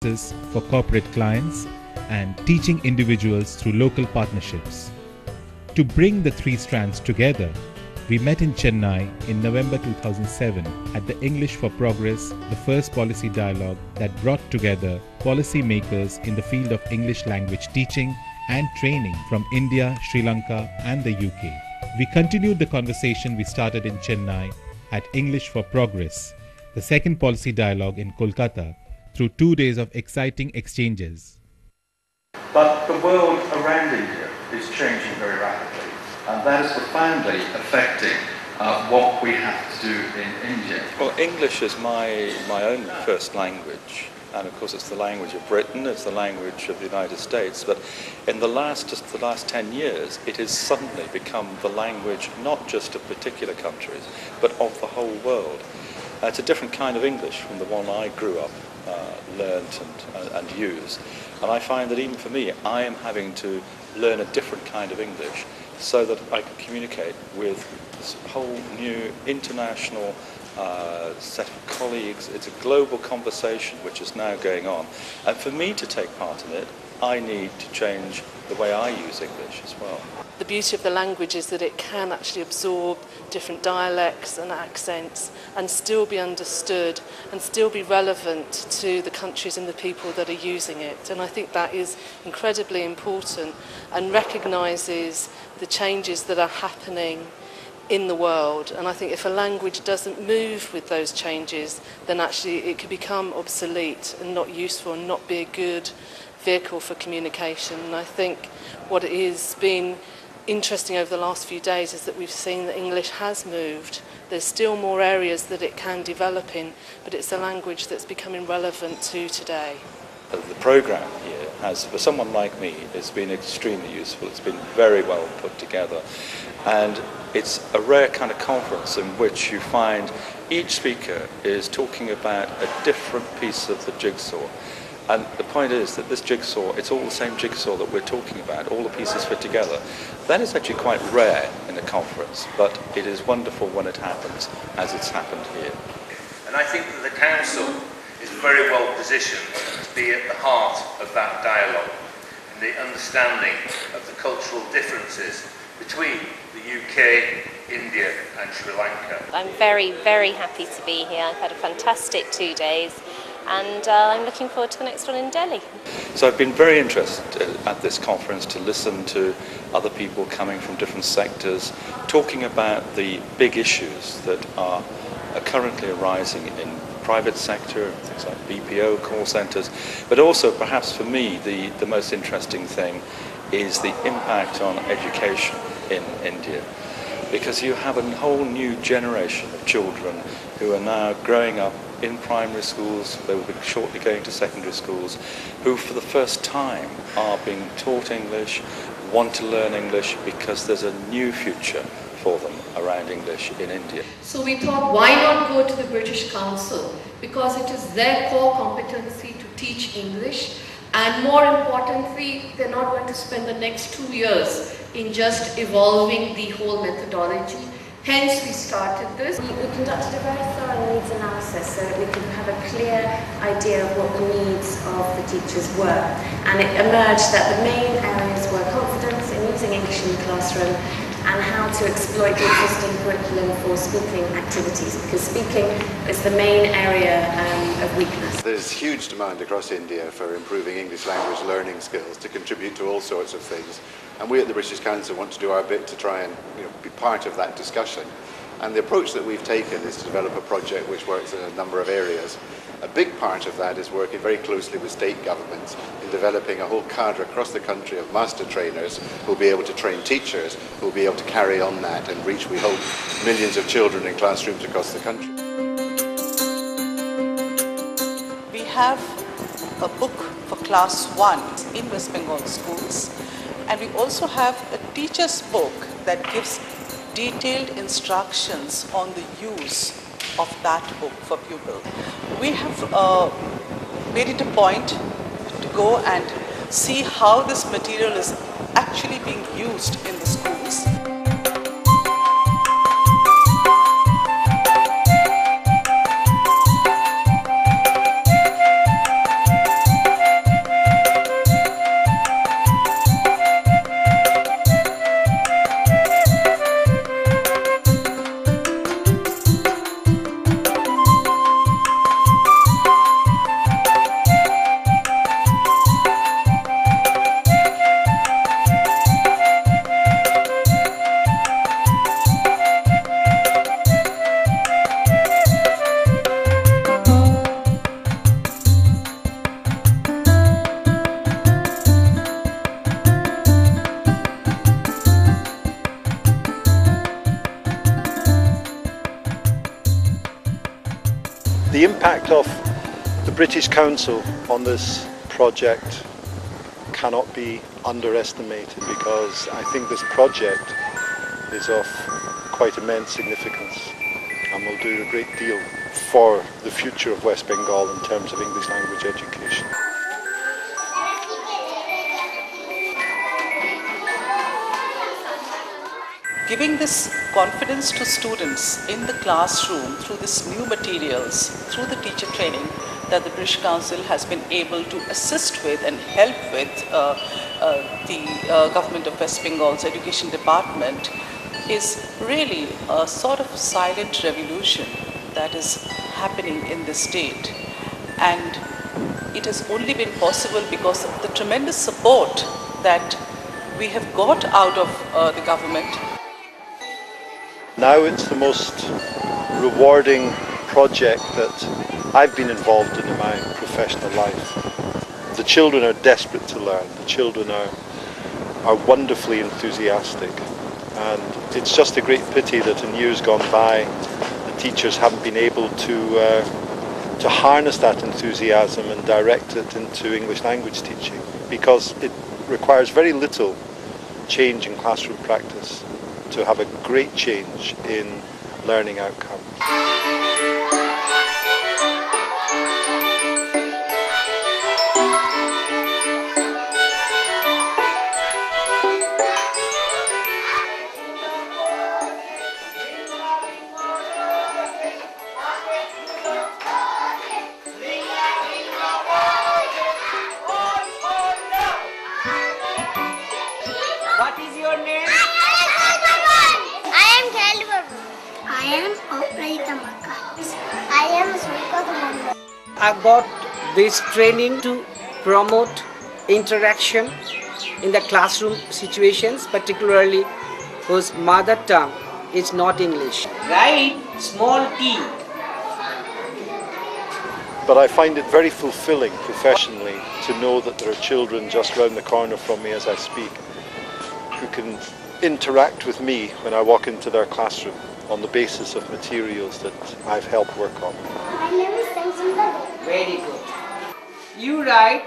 for corporate clients and teaching individuals through local partnerships. To bring the three strands together, we met in Chennai in November 2007 at the English for Progress, the first policy dialogue that brought together policy makers in the field of English language teaching and training from India, Sri Lanka and the UK. We continued the conversation we started in Chennai at English for Progress, the second policy dialogue in Kolkata, through 2 days of exciting exchanges. But the world around India is changing very rapidly, and that is profoundly affecting what we have to do in India. Well, English is my own first language, and of course it's the language of Britain, it's the language of the United States, but in the last 10 years it has suddenly become the language not just of particular countries, but of the whole world. It's a different kind of English from the one I grew up, learnt and used. And I find that even for me, I am having to learn a different kind of English so that I can communicate with this whole new international set of colleagues. It's a global conversation which is now going on. And for me to take part in it, I need to change the way I use English as well. The beauty of the language is that it can actually absorb different dialects and accents and still be understood and still be relevant to the countries and the people that are using it. And I think that is incredibly important and recognises the changes that are happening in the world. And I think if a language doesn't move with those changes, then actually it could become obsolete and not useful and not be a good vehicle for communication. And I think what has been interesting over the last few days is that we've seen that English has moved. There's still more areas that it can develop in, but it's a language that's becoming relevant to today. The programme here has, for someone like me, it's been extremely useful. It's been very well put together, and it's a rare kind of conference in which you find each speaker is talking about a different piece of the jigsaw. And the point is that this jigsaw, it's all the same jigsaw that we're talking about, all the pieces fit together. That is actually quite rare in a conference, but it is wonderful when it happens, as it's happened here. And I think that the Council is very well positioned to be at the heart of that dialogue and the understanding of the cultural differences between the UK, India and Sri Lanka. I'm very, very happy to be here. I've had a fantastic 2 days. And I'm looking forward to the next one in Delhi. So I've been very interested at this conference to listen to other people coming from different sectors, talking about the big issues that are currently arising in private sector, things like BPO, call centres, but also perhaps for me the most interesting thing is the impact on education in India. Because you have a whole new generation of children who are now growing up in primary schools, they will be shortly going to secondary schools, who for the first time are being taught English, want to learn English because there's a new future for them around English in India. So we thought, why not go to the British Council? Because it is their core competency to teach English, and more importantly, they're not going to spend the next 2 years in just evolving the whole methodology. Hence we started this. We conducted a very thorough needs analysis so that we could have a clear idea of what the needs of the teachers were. And it emerged that the main areas were confidence in using English in the classroom and how to exploit the existing curriculum for speaking activities, because speaking is the main area of weakness. There's huge demand across India for improving English language learning skills to contribute to all sorts of things. And we at the British Council want to do our bit to try and be part of that discussion. And the approach that we've taken is to develop a project which works in a number of areas. A big part of that is working very closely with state governments in developing a whole cadre across the country of master trainers who will be able to train teachers, who will be able to carry on that and reach, we hope, millions of children in classrooms across the country. We have a book for class 1 in West Bengal schools, and we also have a teacher's book that gives detailed instructions on the use of that book for pupils. We have made it a point to go and see how this material is actually being used in the schools. impact of the British Council on this project cannot be underestimated, because I think this project is of quite immense significance and will do a great deal for the future of West Bengal in terms of English language education. Giving this confidence to students in the classroom through these new materials, through the teacher training that the British Council has been able to assist with and help with the Government of West Bengal's Education Department is really a sort of silent revolution that is happening in the state. And it has only been possible because of the tremendous support that we have got out of the government. Now it's the most rewarding project that I've been involved in my professional life. The children are desperate to learn. The children are wonderfully enthusiastic, and it's just a great pity that in years gone by the teachers haven't been able to harness that enthusiasm and direct it into English language teaching, because it requires very little change in classroom practice to have a great change in learning outcomes. What is your name? I am Jeleypara. I am Operatamaka. I am Surikatamaka. I got this training to promote interaction in the classroom situations, particularly whose mother tongue is not English. Right, small t. But I find it very fulfilling professionally to know that there are children just round the corner from me as I speak who can interact with me when I walk into their classroom on the basis of materials that I've helped work on. My name is Samsung. Very good. You right.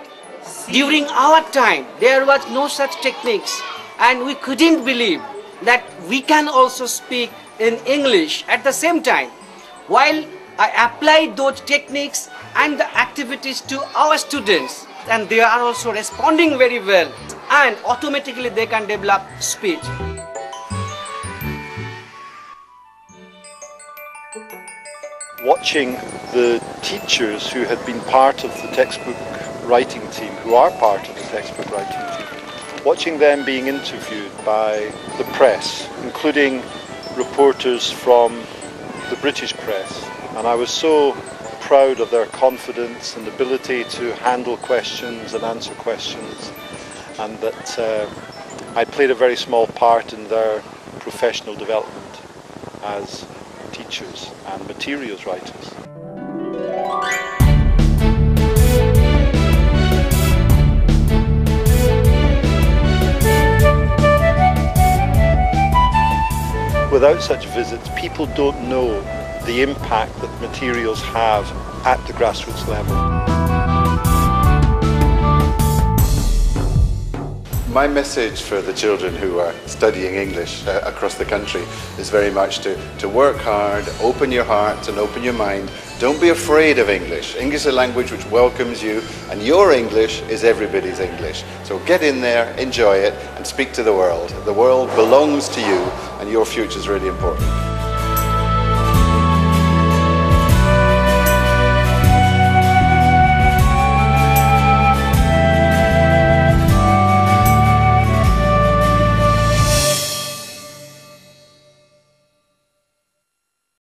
During our time, there was no such techniques, and we couldn't believe that we can also speak in English at the same time. While I applied those techniques and the activities to our students, and they are also responding very well, and automatically they can develop speech. Watching the teachers who had been part of the textbook writing team, who are part of the textbook writing team, watching them being interviewed by the press, including reporters from the British press, and I was so proud of their confidence and ability to handle questions and answer questions, and that I played a very small part in their professional development as teachers and materials writers. Without such visits, people don't know the impact that materials have at the grassroots level. My message for the children who are studying English across the country is very much to work hard, open your heart and open your mind. Don't be afraid of English. English is a language which welcomes you, and your English is everybody's English. So get in there, enjoy it, and speak to the world. The world belongs to you, and your future is really important.